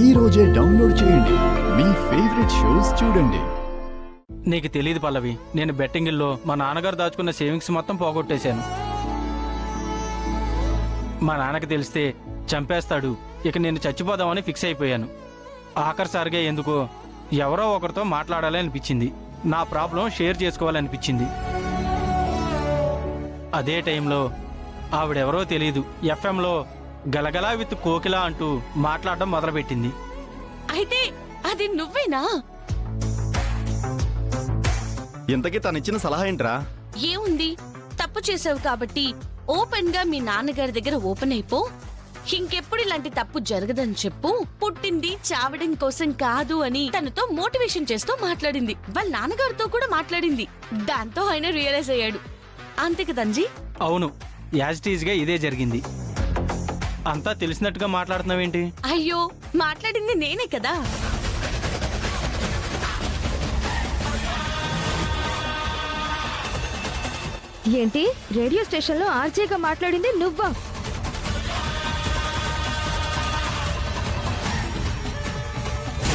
ఈ రోజే డౌన్లోడ్ చేయండి. మీ ఫేవరెట్ షోస్ చూడండి. నీకు తెలియదు పల్లవి, నేను బెట్టింగుల్లో మా నాన్నగారు దాచుకున్న సేవింగ్స్ మొత్తం పోగొట్టేశాను. మా నాన్నకి తెలిస్తే చంపేస్తాడు. ఇక నేను చచ్చిపోదామని ఫిక్స్ అయిపోయాను. ఆఖరిసారిగా ఎందుకో ఎవరో ఒకరితో మాట్లాడాలి అనిపించింది. నా ప్రాబ్లం షేర్ చేసుకోవాలనిపించింది. అదే టైంలో ఆవిడెవరో తెలీదు ఎఫ్ఎంలో గలగలా విత్ కోకిలా అంటూ మాట్లాడడం మొదలుపెట్టింది. అయితే అది నువ్వేనా? ఇంతకీ తనిచ్చిన సలహా ఏంట్రా? ఏముంది, తప్పు చేసావు కాబట్టి ఓపెన్ గా మీ నాన్నగారి దగ్గర ఓపెన్ అయిపో. ఇంకెప్పుడు ఇలాంటి తప్పు జరగదని చెప్పు. పుట్టింది చావడం కోసం కాదు అని తనతో మోటివేషన్ చేస్తూ మాట్లాడింది. వాళ్ళ నాన్నగారితో కూడా మాట్లాడింది. దాంతో ఆయన రియలైజ్ అయ్యాడు. అంతే కదంజీ? అవును, యాజిటీజ్గా ఇదే జరిగింది. అంతా తెలిసినట్టుగా మాట్లాడుతున్నావేంటి? అయ్యో, మాట్లాడింది నేనే కదా. ఏంటి, రేడియో స్టేషన్లో ఆర్జేగా మాట్లాడింది నువ్వా?